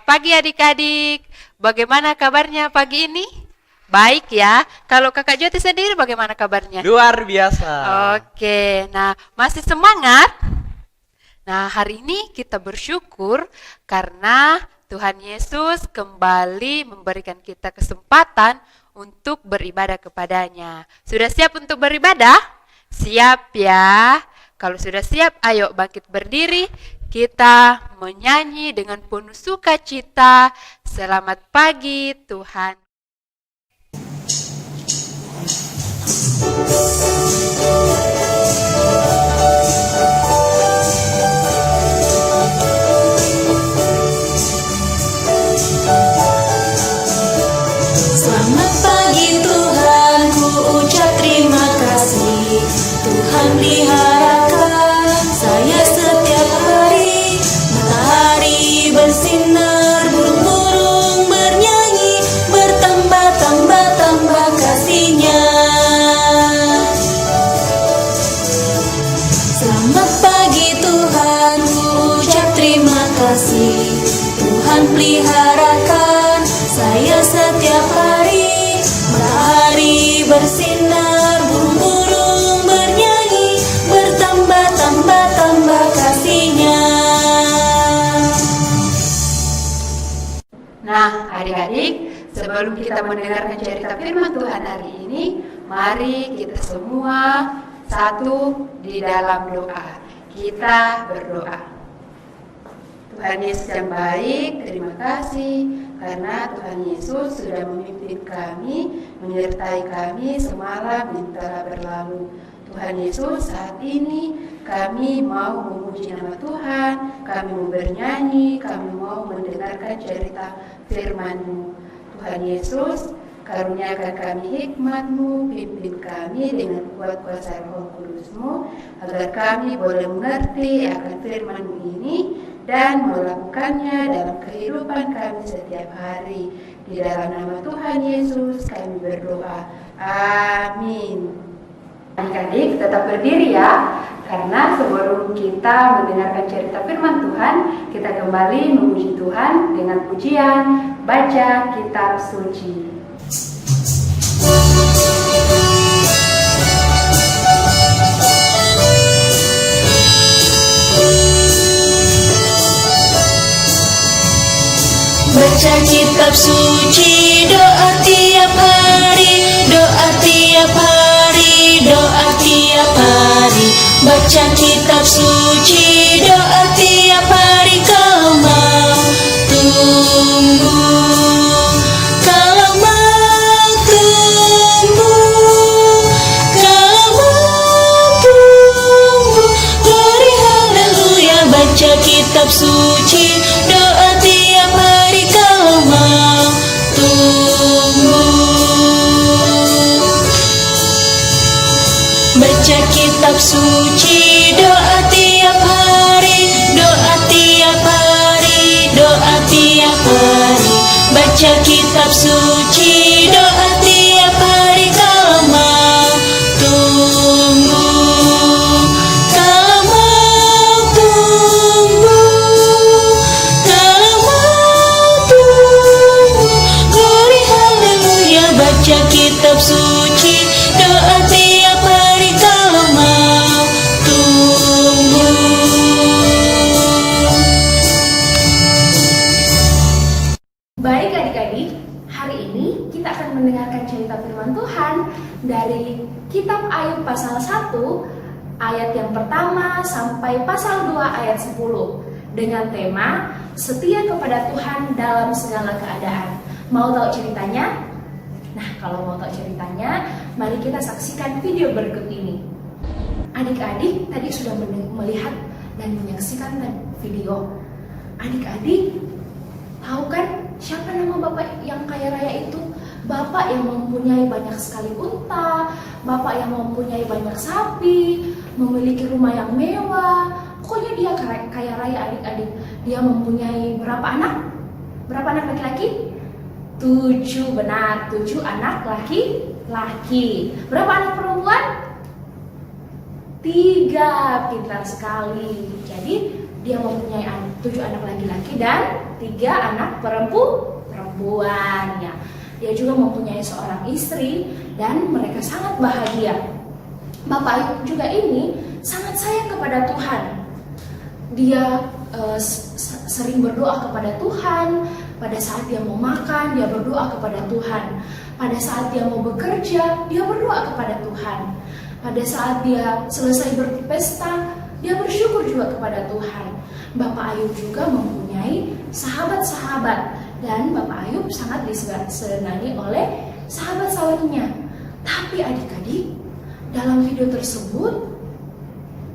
Selamat pagi adik-adik. Bagaimana kabarnya pagi ini? Baik ya. Kalau Kakak Joti sendiri bagaimana kabarnya? Luar biasa. Oke, nah masih semangat? Nah hari ini kita bersyukur karena Tuhan Yesus kembali memberikan kita kesempatan untuk beribadah kepadanya. Sudah siap untuk beribadah? Siap ya. Kalau sudah siap, ayo bangkit berdiri. Kita menyanyi dengan penuh sukacita. Selamat pagi Tuhan. Selamat pagi Tuhan, ku ucap terima kasih. Tuhan peliharakan saya setiap hari. Matahari bersinar, burung-burung bernyanyi, bertambah-tambah kasih-Nya. Selamat pagi Tuhan, ku ucap terima kasih. Tuhan peliharakan saya setiap hari. Matahari bersinar, burung-burung bernyanyi, bertambah-tambah kasih-Nya. Nah adik-adik, sebelum kita mendengarkan cerita firman Tuhan hari ini, mari kita semua satu di dalam doa. Kita berdoa. Tuhan Yesus yang baik, terima kasih karena Tuhan Yesus sudah memimpin kami, menyertai kami semalam yang telah berlalu. Tuhan Yesus, saat ini kami mau memuji nama Tuhan, kami mau bernyanyi, kami mau mendengarkan cerita firman-Mu. Tuhan Yesus, karuniakan kami hikmat-Mu, pimpin kami dengan kuat kuasa Roh Kudus-Mu, agar kami boleh mengerti akan firman-Mu ini dan melakukannya dalam kehidupan kami setiap hari. Di dalam nama Tuhan Yesus kami berdoa. Amin. Adik-adik tetap berdiri ya, karena sebelum kita mendengarkan cerita firman Tuhan, kita kembali memuji Tuhan dengan pujian baca kitab suci. Baca kitab suci, doa tiap hari, doa tiap hari, doa tiap hari. Baca kitab suci, doa tiap hari. Kalau mau tunggu, kalau mau tunggu, kalau mau tunggu. Glory haleluya. Baca kitab suci, doa tiap hari. Kalau mau tunggu, baca kitab suci, doa tiap hari, doa tiap hari, doa tiap hari. Baca kitab suci, doa tiap hari. Kalau mau tunggu, kalau mau tunggu, kalau mau tunggu. Glory haleluya. Baca kitab suci, doa tiap hari. Kalau mau tunggu. Baik adik-adik, hari ini kita akan mendengarkan cerita firman Tuhan dari kitab Ayub pasal 1 ayat yang pertama sampai pasal 2 ayat 10 dengan tema setia kepada Tuhan dalam segala keadaan. Mau tahu ceritanya? Nah, kalau mau tahu ceritanya, mari kita saksikan video berikut ini. Adik-adik tadi sudah melihat dan menyaksikan video. Adik-adik tahu kan siapa nama bapak yang kaya raya itu? Bapak yang mempunyai banyak sekali unta, bapak yang mempunyai banyak sapi, memiliki rumah yang mewah. Pokoknya dia kaya raya adik-adik. Dia mempunyai berapa anak? Berapa anak laki-laki? 7, benar, 7 anak laki-laki. Berapa anak perempuan? 3, pintar sekali. Jadi dia mempunyai 7 anak laki-laki dan 3 anak perempuan ya. Dia juga mempunyai seorang istri dan mereka sangat bahagia. Bapak Ayub juga ini sangat sayang kepada Tuhan. Dia sering berdoa kepada Tuhan. Pada saat dia mau makan, dia berdoa kepada Tuhan. Pada saat dia mau bekerja, dia berdoa kepada Tuhan. Pada saat dia selesai berpesta, dia bersyukur juga kepada Tuhan. Bapak Ayub juga mempunyai sahabat-sahabat. Dan Bapak Ayub sangat disenangi oleh sahabat-sahabatnya. Tapi adik-adik, dalam video tersebut,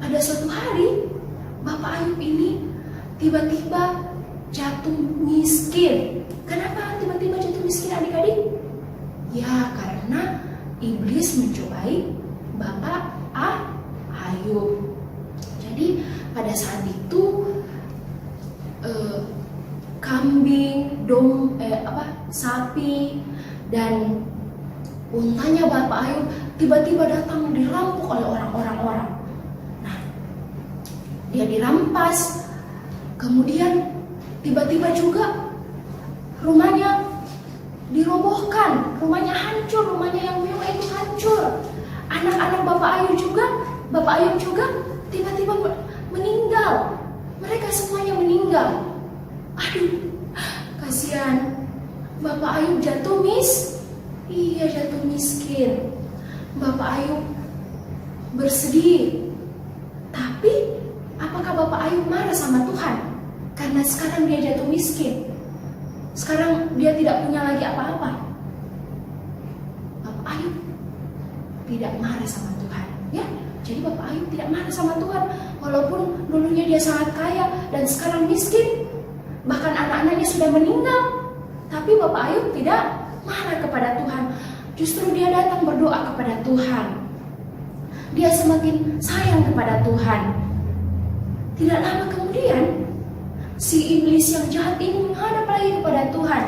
pada suatu hari, Bapak Ayub ini tiba-tiba jatuh miskin. Kenapa tiba-tiba jatuh miskin adik-adik? Ya, karena iblis mencobai Bapak Ayub. Jadi pada saat itu kambing, sapi dan untanya Bapak Ayub tiba-tiba datang dirampok oleh orang-orang. Nah, dia dirampas. Kemudian tiba-tiba juga rumahnya dirobohkan, rumahnya hancur, rumahnya yang mewah itu hancur. Anak-anak Bapak Ayub juga tiba-tiba meninggal. Mereka semuanya meninggal. Aduh, kasihan. Bapak Ayub jatuh miskin. Bapak Ayub bersedih. Tapi apakah Bapak Ayub marah sama Tuhan? Karena sekarang dia jatuh miskin. Sekarang dia tidak punya lagi apa-apa. Bapak Ayub tidak marah sama Tuhan, ya. Jadi Bapak Ayub tidak marah sama Tuhan, walaupun dulunya dia sangat kaya dan sekarang miskin. Bahkan anak-anaknya sudah meninggal. Tapi Bapak Ayub tidak marah kepada Tuhan. Justru dia datang berdoa kepada Tuhan. Dia semakin sayang kepada Tuhan. Tidak lama kemudian, si iblis yang jahat ini menghadap lagi kepada Tuhan.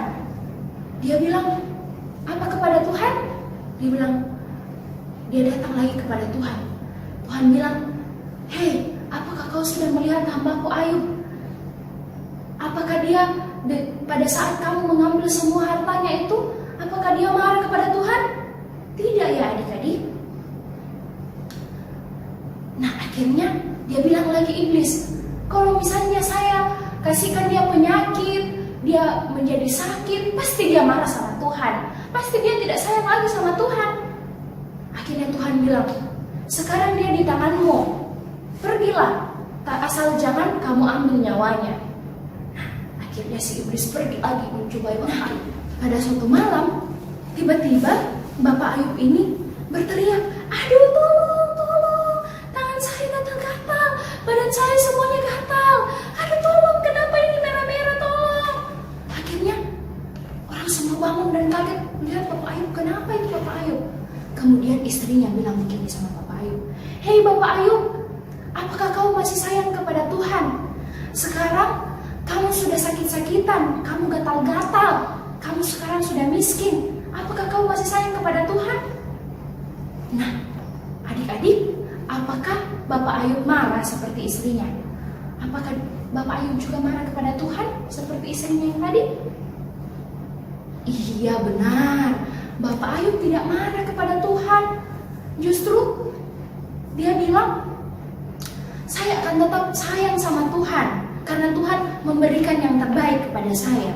Dia bilang, apa kepada Tuhan? Dia datang lagi kepada Tuhan. Tuhan bilang, hei, apakah kau sudah melihat hambaku Ayub? Apakah dia pada saat kamu mengambil semua hartanya itu, apakah dia marah kepada Tuhan? Tidak ya adik-adik. Nah akhirnya dia bilang lagi iblis, kalau misalnya saya kasihkan dia penyakit, dia menjadi sakit, pasti dia marah sama Tuhan. Pasti dia tidak sayang lagi sama Tuhan. Akhirnya Tuhan bilang, sekarang dia di tanganmu, pergilah, tak asal jangan kamu ambil nyawanya. Akhirnya si iblis pergi lagi mencobai Bapak Ayub. Pada suatu malam, tiba-tiba Bapak Ayub ini berteriak, aduh tolong, tangan saya gatal-gatal, badan saya semuanya gatal, aduh tolong, kenapa ini merah-merah, tolong. Akhirnya orang semua bangun dan kaget melihat Bapak Ayub, kenapa itu Bapak Ayub? Kemudian istrinya bilang begini sama Bapak Ayub, hei Bapak Ayub, apakah kau masih sayang kepada Tuhan? Sekarang kamu sudah sakit-sakitan, kamu gatal-gatal, kamu sekarang sudah miskin. Apakah kamu masih sayang kepada Tuhan? Nah, adik-adik, apakah Bapak Ayub marah seperti istrinya? Apakah Bapak Ayub juga marah kepada Tuhan seperti istrinya yang tadi? Iya benar, Bapak Ayub tidak marah kepada Tuhan. Justru dia bilang, saya akan tetap sayang sama Tuhan, karena Tuhan memberikan yang terbaik kepada saya.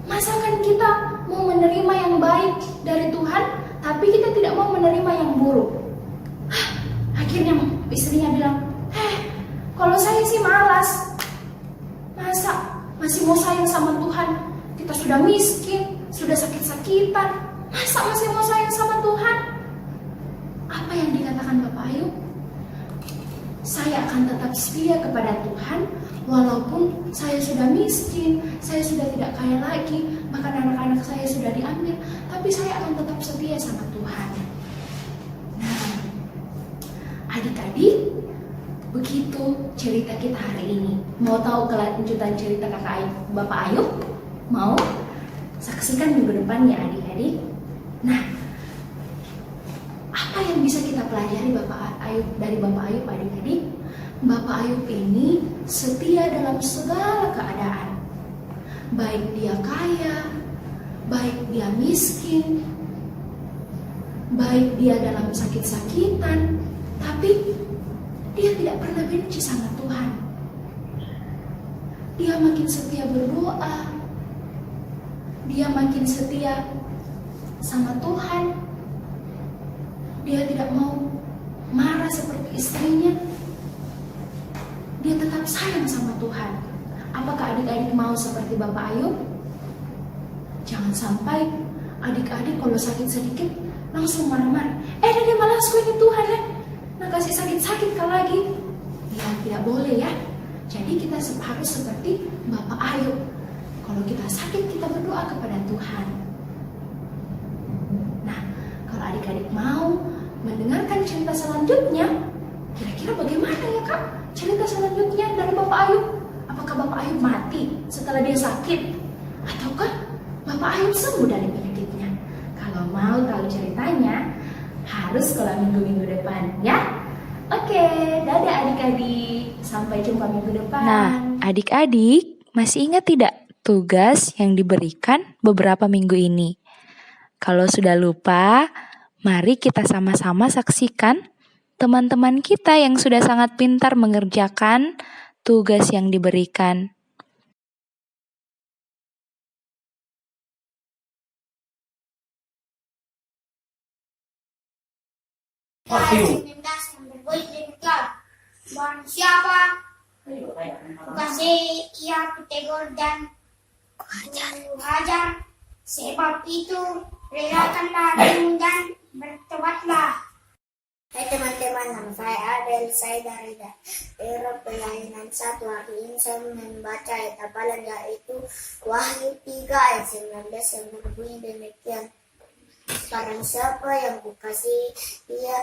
Masakan kita mau menerima yang baik dari Tuhan, tapi kita tidak mau menerima yang buruk. Akhirnya istrinya bilang, kalau saya sih malas. Masa masih mau sayang sama Tuhan? Kita sudah miskin, sudah sakit-sakitan, masa masih mau sayang sama Tuhan? Apa yang dikatakan Bapak Ayub? Saya akan tetap setia kepada Tuhan, walaupun saya sudah miskin, saya sudah tidak kaya lagi, bahkan anak-anak saya sudah diambil, tapi saya akan tetap setia sama Tuhan. Nah, adik-adik, begitu cerita kita hari ini. Mau tahu kelanjutan cerita kakak Ayub, Bapak Ayub? Mau? Saksikan minggu depan ya adik-adik. Nah, apa yang bisa kita pelajari dari Bapak Ayub adik-adik? Bapak Ayub ini setia dalam segala keadaan. Baik dia kaya, baik dia miskin, baik dia dalam sakit-sakitan, tapi dia tidak pernah benci sama Tuhan. Dia makin setia berdoa, dia makin setia sama Tuhan. Dia tidak mau marah seperti istrinya. Dia tetap sayang sama Tuhan. Apakah adik-adik mau seperti Bapak Ayub? Jangan sampai adik-adik kalau sakit sedikit langsung marah-marah. Dia malas ini Tuhan ya. Nah kasih sakit-sakit kali lagi. Ya tidak boleh ya. Jadi kita harus seperti Bapak Ayub. Kalau kita sakit kita berdoa kepada Tuhan. Nah kalau adik-adik mau mendengarkan cerita selanjutnya, kira-kira bagaimana ya Kak? Cerita selanjutnya dari Bapak Ayub. Apakah Bapak Ayub mati setelah dia sakit? Ataukah Bapak Ayub sembuh dari penyakitnya? Kalau mau tahu ceritanya, harus sekolah minggu-minggu depan ya. Oke, dadah adik-adik. Sampai jumpa minggu depan. Nah, adik-adik masih ingat tidak tugas yang diberikan beberapa minggu ini? Kalau sudah lupa, mari kita sama-sama saksikan teman-teman kita yang sudah sangat pintar mengerjakan tugas yang diberikan. Barang siapa kasih ia kutegur dan kuhajar, sebab itu relakanlah dirimu dan bertobatlah. Hai teman-teman, nama saya Adel, saya dari daerah pelayanan 1. Hari ini saya membaca ayat hafalan yaitu Wahyu 3 ayat 19 yang berbunyi demikian. Barang siapa yang kukasihi, ia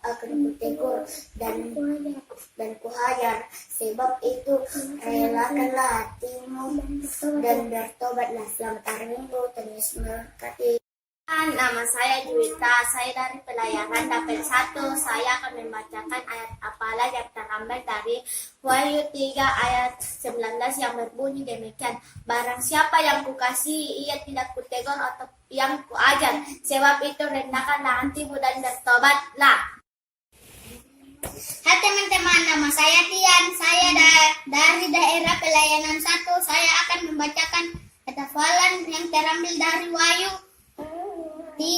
akan kutegur dan kuhajar, sebab itu relakanlah hatimu dan bertobatlah. Selamat hari Minggu, Tuhan Yesus memberkati. Nama saya Juwita, saya dari pelayanan Dapil 1. Saya akan membacakan ayat hafalan yang terambil dari Wahyu 3 ayat 19 yang berbunyi demikian. Barang siapa yang kukasihi, ia tidak kutegur atau yang kuajar, sebab itu rendahkanlah hatimu dan bertobatlah. Hai teman-teman, nama saya Tian, saya dari daerah pelayanan 1. Saya akan membacakan ayat hafalan yang terambil dari Wahyu 3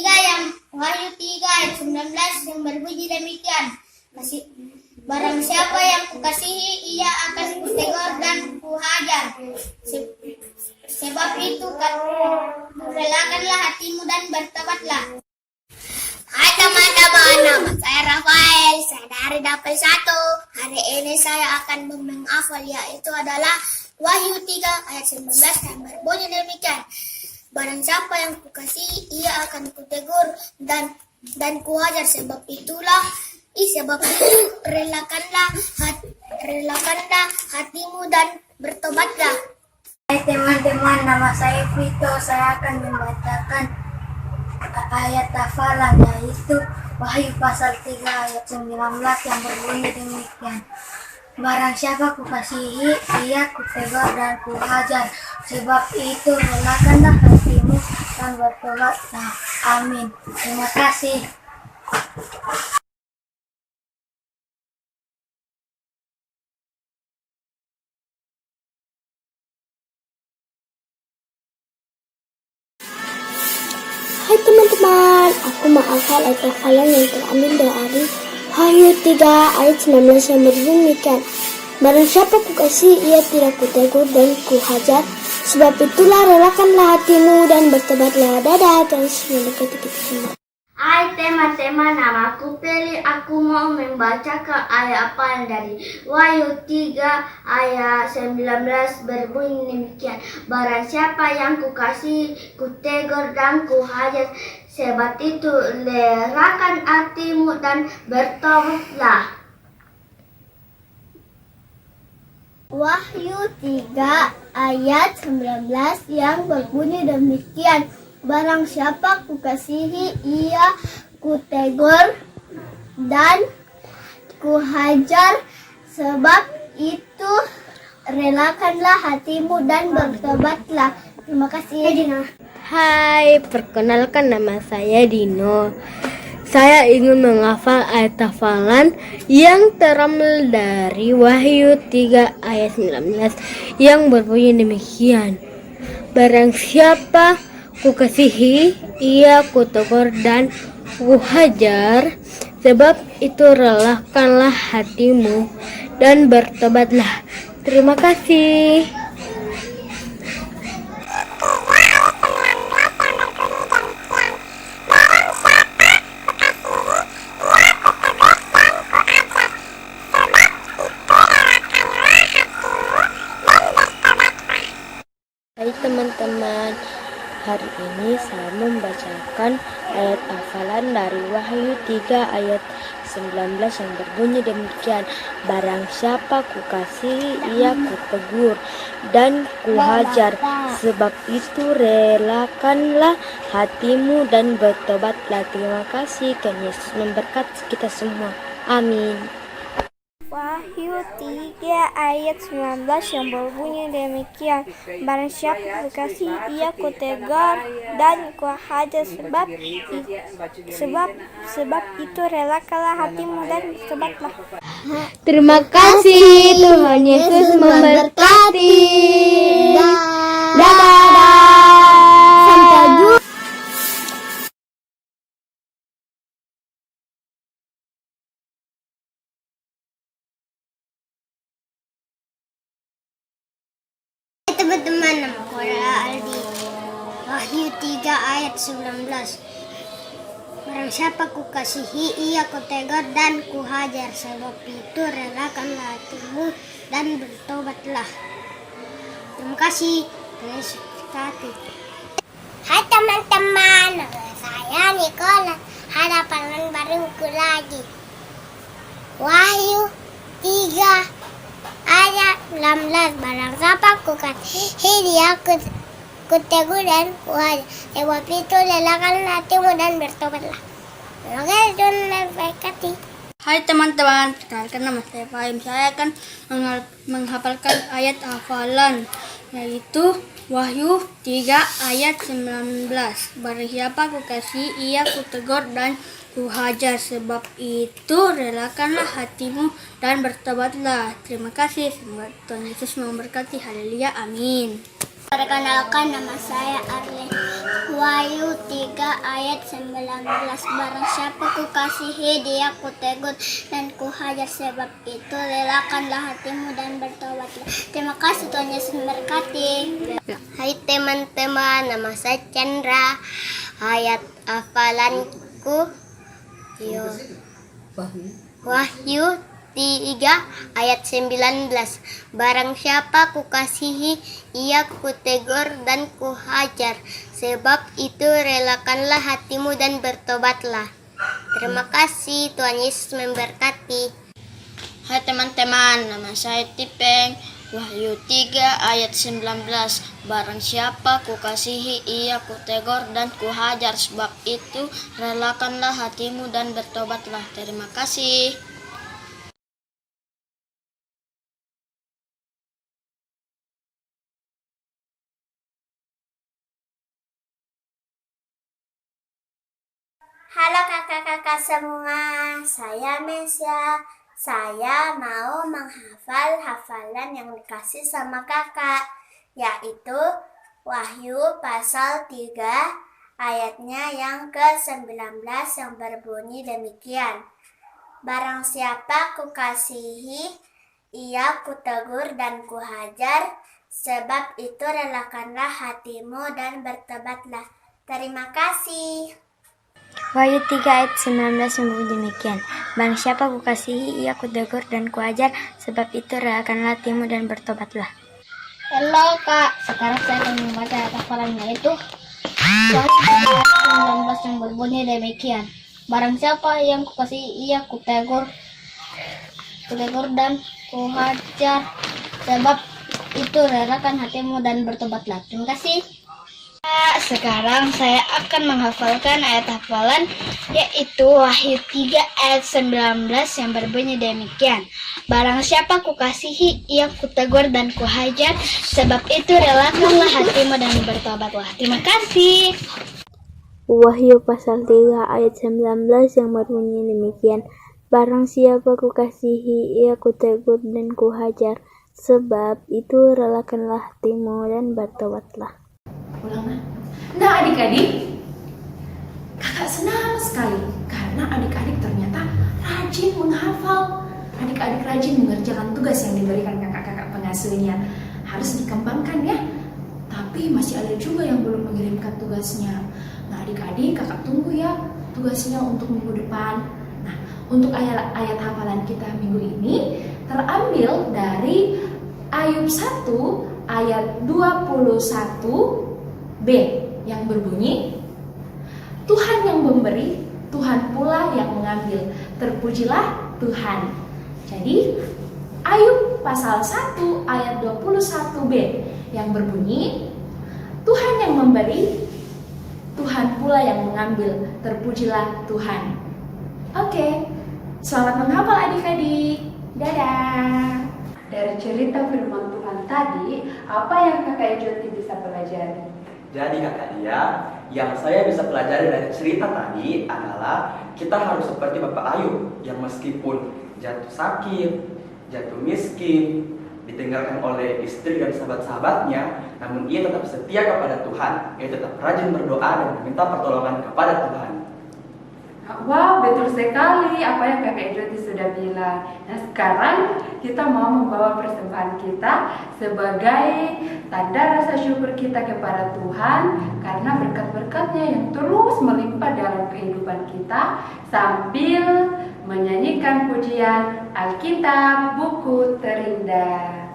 ayat 19 yang berbunyi demikian. Barang siapa yang kukasihi, ia akan kutegur dan kuhajar, sebab itu relakanlah hatimu dan bertobatlah. Hai teman-teman, nama saya Rafael, saya dari Dapil 1. Hari ini saya akan menghafal yaitu adalah Wahyu 3 ayat 19 yang berbunyi demikian. Barang siapa yang kukasihi, ia akan kutegur dan kuhajar, sebab itu relakanlah hatimu dan bertobatlah. Hai teman-teman, nama saya Vito, saya akan membacakan ayat hafalan yaitu Wahyu pasal 3 ayat 19 yang berbunyi demikian. Barang siapa kukasihi, ia kutegur dan kuhajar, sebab itu relakanlah hatimu dan bertobatlah. Amin. Terima kasih. Hai teman-teman, aku menghafal ayat hafalan yang terambil dari Wahyu 3 ayat 19 yang berbunyi demikian. Barang siapa kukasihi, ia tidak kutegur dan kuhajar, sebab itulah relakanlah hatimu dan bertobatlah. Dadah, dan memberkati kita semua. Hai teman-teman, namaku Peli. Aku mau membacakan ayat hafalan dari Wahyu 3 ayat 19 berbunyi demikian. Barang siapa yang kukasihi, kutegur dan kuhajar, sebab itu relakan hatimu dan bertobatlah. Wahyu 3 ayat 19 yang berbunyi demikian. Barang siapa kukasihi, ia kutegur dan kuhajar, sebab itu relakanlah hatimu dan bertobatlah. Terima kasih. Hai, perkenalkan nama saya Dino. Saya ingin menghafal ayat hafalan yang terambil dari Wahyu 3 ayat 19 yang berbunyi demikian. Barang siapa kukasihi, ia kutegur dan kuhajar, sebab itu relakanlah hatimu dan bertobatlah. Terima kasih. Hai teman-teman, hari ini saya membacakan ayat hafalan dari Wahyu 3 ayat 19 yang berbunyi demikian. Barang siapa kukasihi, ia kutegur dan kuhajar, sebab itu relakanlah hatimu dan bertobatlah. Terima kasih, Tuhan Yesus memberkati kita semua. Amin. Wahyu 3 ayat 19 yang berbunyi demikian. Barang siapa kukasihi, ia kutegur dan kuhajar, sebab itu relakanlah hatimu dan bertobatlah. Terima kasih, Tuhan Yesus memberkati. Dadah. Sampai jumpa. Teman-teman, nama saya Aldi. Wahyu 3 ayat 19. Barang siapa kukasihi, ia kutegur dan kuhajar, sebab itu relakanlah hatimu dan bertobatlah. Terima kasih. Yesus berkati. Hai teman-teman, nama saya Nicola. Ada panggilan baruku lagi. Wahyu 3 ayat 19. Barang siapa kukasihi, dia kutegur dan kuhajar, sebab itu relakanlah hatimu dan bertobatlah. Terima kasih, Tuhan memberkati. Hai teman-teman, perkenalkan nama saya Fahim. Saya akan menghafalkan ayat hafalan, yaitu Wahyu 3 ayat 19. Barang siapa kukasihi, ia kutegur dan kuhajar, sebab itu relakanlah hatimu dan bertobatlah. Terima kasih. Semoga Tuhan Yesus memberkati. Haleluya. Amin. Perkenalkan, nama saya Arlen. Wahyu 3 ayat 19. Barang siapa kukasihi, dia kutegur dan kuhajar, sebab itu relakanlah hatimu dan bertobatlah. Terima kasih, Tuhan Yesus memberkati. Hai teman-teman, nama saya Chandra. Ayat hafalanku Wahyu 3 ayat 19. Barang siapa kukasihi, ia kutegur dan kuhajar, sebab itu relakanlah hatimu dan bertobatlah. Terima kasih, Tuhan Yesus memberkati. Hai teman-teman, nama saya Tipeng. Wahyu 3 ayat 19. Barang siapa kukasihi, ia kutegur dan kuhajar, sebab itu relakanlah hatimu dan bertobatlah. Terima kasih. Halo kakak-kakak semua, saya Mesya. Saya mau menghafal hafalan yang dikasih sama kakak, yaitu Wahyu pasal 3 ayatnya yang ke-19 yang berbunyi demikian. Barang siapa kukasihi, ia kutegur dan kuhajar, sebab itu relakanlah hatimu dan bertobatlah. Terima kasih. Wahyu 3 ayat 19 yang berbunyi demikian. Barang siapa kukasihi, ia kutegur dan kuajar, sebab itu relakanlah hatimu dan bertobatlah. Halo kak, sekarang saya akan membaca ayat hafalannya, yaitu Wahyu 19 yang berbunyi demikian. Barang siapa yang kukasihi, ia kutegur dan kuhajar, sebab itu relakan hatimu dan bertobatlah. Terima kasih. Sekarang saya akan menghafalkan ayat hafalan yaitu Wahyu 3 ayat 19 yang berbunyi demikian. Barang siapa kukasihi, ia kutegur dan kuhajar, sebab itu relakanlah hatimu dan bertobatlah. Terima kasih. Wahyu pasal 3 ayat 19 yang berbunyi demikian. Barang siapa kukasihi, ia kutegur dan kuhajar, sebab itu relakanlah hatimu dan bertobatlah. Ulang. Nah adik-adik, kakak senang sekali karena adik-adik ternyata rajin menghafal. Adik-adik rajin mengerjakan tugas yang diberikan kakak-kakak pengasuhnya. Harus dikembangkan ya. Tapi masih ada juga yang belum mengirimkan tugasnya. Nah adik-adik, kakak tunggu ya tugasnya untuk minggu depan. Nah, untuk ayat hafalan kita minggu ini terambil dari Ayub 1 ayat 21b yang berbunyi, Tuhan yang memberi, Tuhan pula yang mengambil. Terpujilah Tuhan. Jadi Ayub pasal 1 ayat 21b yang berbunyi, Tuhan yang memberi, Tuhan pula yang mengambil. Terpujilah Tuhan. Oke, selamat menghafal adik-adik. Dadah. Dari cerita firman Tuhan tadi, apa yang kakak Joti bisa pelajari? Jadi kakak Dia, yang saya bisa pelajari dari cerita tadi adalah kita harus seperti Bapak Ayub yang meskipun jatuh sakit, jatuh miskin, ditinggalkan oleh istri dan sahabat-sahabatnya, namun ia tetap setia kepada Tuhan. Ia tetap rajin berdoa dan meminta pertolongan kepada Tuhan. Wow, betul sekali apa yang kakak Joti sudah bilang. Nah sekarang kita mau membawa persembahan kita sebagai tanda rasa syukur kita kepada Tuhan karena berkat-berkatnya yang terus melimpah dalam kehidupan kita, sambil menyanyikan pujian Alkitab buku terindah.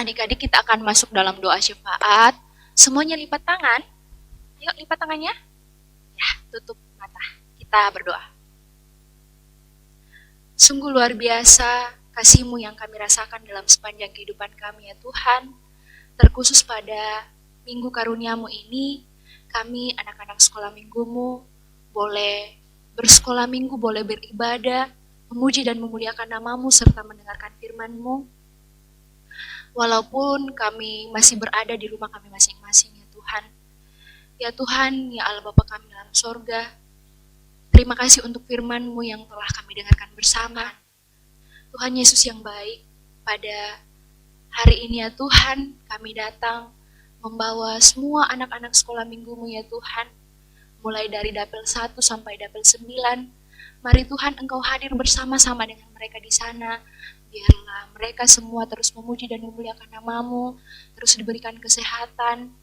Adik-adik, kita akan masuk dalam doa syafaat. Semuanya lipat tangan. Yuk, lipat tangannya. Ya, tutup mata. Kita berdoa. Sungguh luar biasa kasih-Mu yang kami rasakan dalam sepanjang kehidupan kami ya Tuhan. Terkhusus pada Minggu Karunia-Mu ini, kami anak-anak sekolah minggu-Mu boleh bersekolah minggu, boleh beribadah, memuji dan memuliakan nama-Mu serta mendengarkan firman-Mu. Walaupun kami masih berada di rumah kami masing-masing ya Tuhan. Ya Tuhan, ya Allah Bapa kami dalam sorga, terima kasih untuk firman-Mu yang telah kami dengarkan bersama. Tuhan Yesus yang baik, pada hari ini ya Tuhan, kami datang membawa semua anak-anak sekolah minggu-Mu ya Tuhan, mulai dari dapil 1 sampai dapil 9. Mari Tuhan Engkau hadir bersama-sama dengan mereka di sana. Biarlah mereka semua terus memuji dan memuliakan nama-Mu, terus diberikan kesehatan.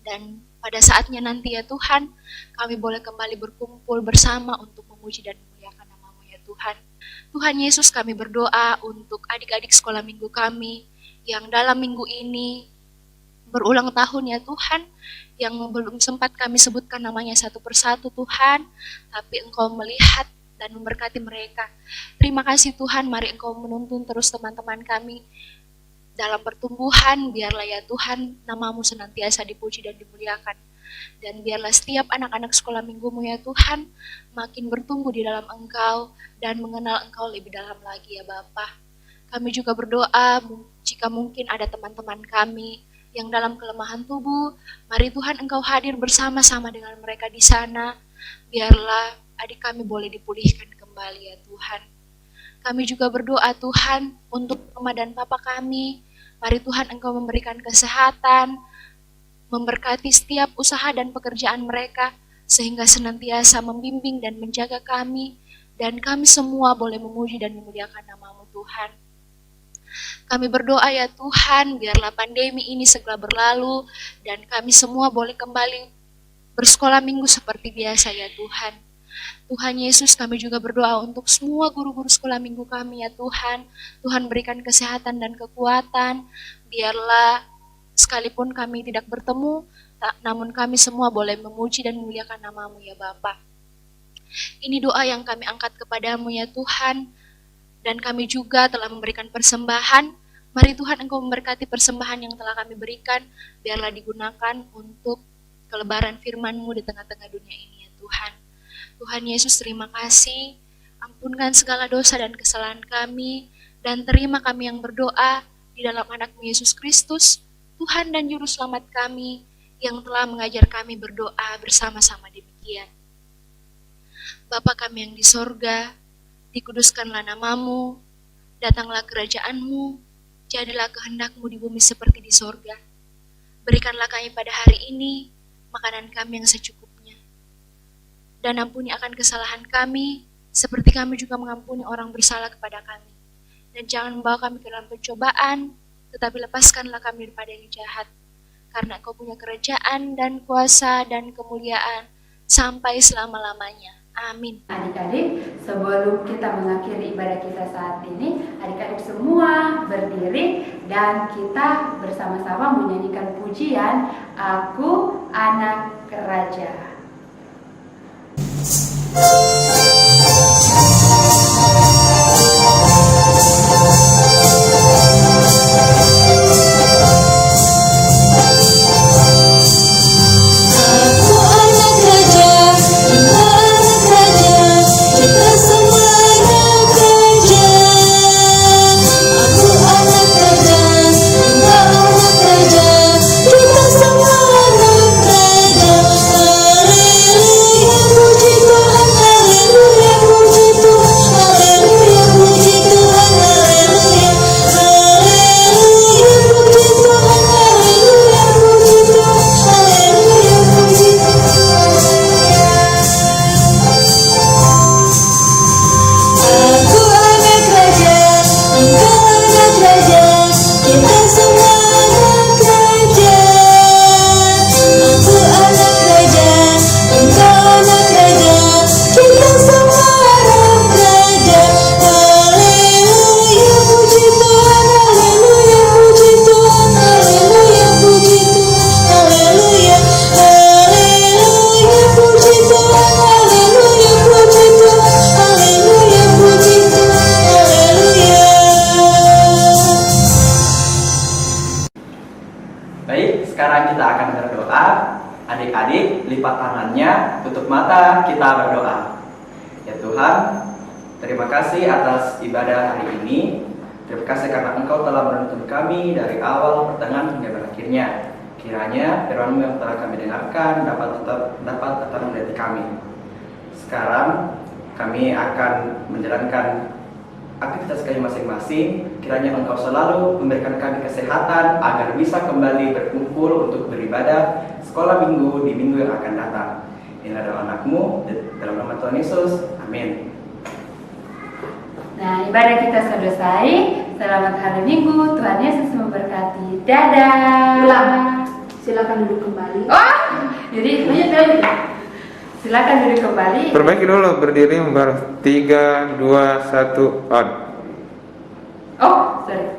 Dan pada saatnya nanti ya Tuhan, kami boleh kembali berkumpul bersama untuk memuji dan memuliakan nama-Mu ya Tuhan. Tuhan Yesus, kami berdoa untuk adik-adik sekolah minggu kami yang dalam minggu ini berulang tahun ya Tuhan, yang belum sempat kami sebutkan namanya satu persatu Tuhan, tapi Engkau melihat dan memberkati mereka. Terima kasih Tuhan, mari Engkau menuntun terus teman-teman kami dalam pertumbuhan, biarlah ya Tuhan nama-Mu senantiasa dipuji dan dimuliakan. Dan biarlah setiap anak-anak sekolah minggu-Mu ya Tuhan, makin bertumbuh di dalam Engkau dan mengenal Engkau lebih dalam lagi ya Bapa. Kami juga berdoa, jika mungkin ada teman-teman kami yang dalam kelemahan tubuh, mari Tuhan Engkau hadir bersama-sama dengan mereka di sana. Biarlah adik kami boleh dipulihkan kembali ya Tuhan. Kami juga berdoa Tuhan untuk mama dan papa kami. Mari Tuhan Engkau memberikan kesehatan, memberkati setiap usaha dan pekerjaan mereka, sehingga senantiasa membimbing dan menjaga kami, dan kami semua boleh memuji dan memuliakan nama-Mu Tuhan. Kami berdoa ya Tuhan, biarlah pandemi ini segera berlalu, dan kami semua boleh kembali bersekolah minggu seperti biasa ya Tuhan. Tuhan Yesus, kami juga berdoa untuk semua guru-guru sekolah minggu kami ya Tuhan. Tuhan berikan kesehatan dan kekuatan, biarlah sekalipun kami tidak bertemu, namun kami semua boleh memuji dan memuliakan nama-Mu ya Bapa. Ini doa yang kami angkat kepadamu ya Tuhan, dan kami juga telah memberikan persembahan. Mari Tuhan Engkau memberkati persembahan yang telah kami berikan, biarlah digunakan untuk kelebaran firman-Mu di tengah-tengah dunia ini ya Tuhan. Tuhan Yesus, terima kasih, ampunkan segala dosa dan kesalahan kami, dan terima kami yang berdoa di dalam anak-Mu Yesus Kristus, Tuhan dan Juru Selamat kami, yang telah mengajar kami berdoa bersama-sama demikian. Bapa kami yang di sorga, dikuduskanlah nama-Mu, datanglah kerajaan-Mu, jadilah kehendak-Mu di bumi seperti di sorga. Berikanlah kami pada hari ini makanan kami yang secukupnya. Dan ampuni akan kesalahan kami, seperti kami juga mengampuni orang bersalah kepada kami. Dan jangan membawa kami ke dalam pencobaan, tetapi lepaskanlah kami daripada yang jahat. Karena Engkau punya kerajaan dan kuasa dan kemuliaan sampai selama-lamanya. Amin. Adik-adik, sebelum kita mengakhiri ibadah kita saat ini, adik-adik semua berdiri dan kita bersama-sama menyanyikan pujian Aku Anak Raja. Adik-adik, lipat tangannya, tutup mata, kita berdoa. Ya Tuhan, terima kasih atas ibadah hari ini. Terima kasih karena Engkau telah menuntun kami dari awal, pertengahan, hingga berakhirnya. Kiranya firman-Mu yang telah kami dengarkan dapat tetap memberkati kami. Sekarang kami akan menjalankan aktivitas kami masing-masing. Kiranya Engkau selalu memberikan kami kesehatan agar bisa kembali berkumpul untuk beribadah sekolah minggu di minggu yang akan datang. Inilah doa anakmu, dalam nama Tuhan Yesus. Amin. Nah, ibadah kita sudah selesai. Selamat hari Minggu. Tuhan Yesus memberkati. Dadah. Silakan duduk kembali. Oh, jadi silakan duduk kembali. Perbaiki dulu, berdiri membalas. 3, 2, 1, on. Oh, sorry.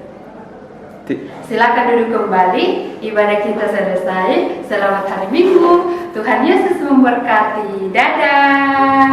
Silakan duduk kembali. Ibadah kita selesai. Selamat hari Minggu. Tuhan Yesus memberkati. Dadah.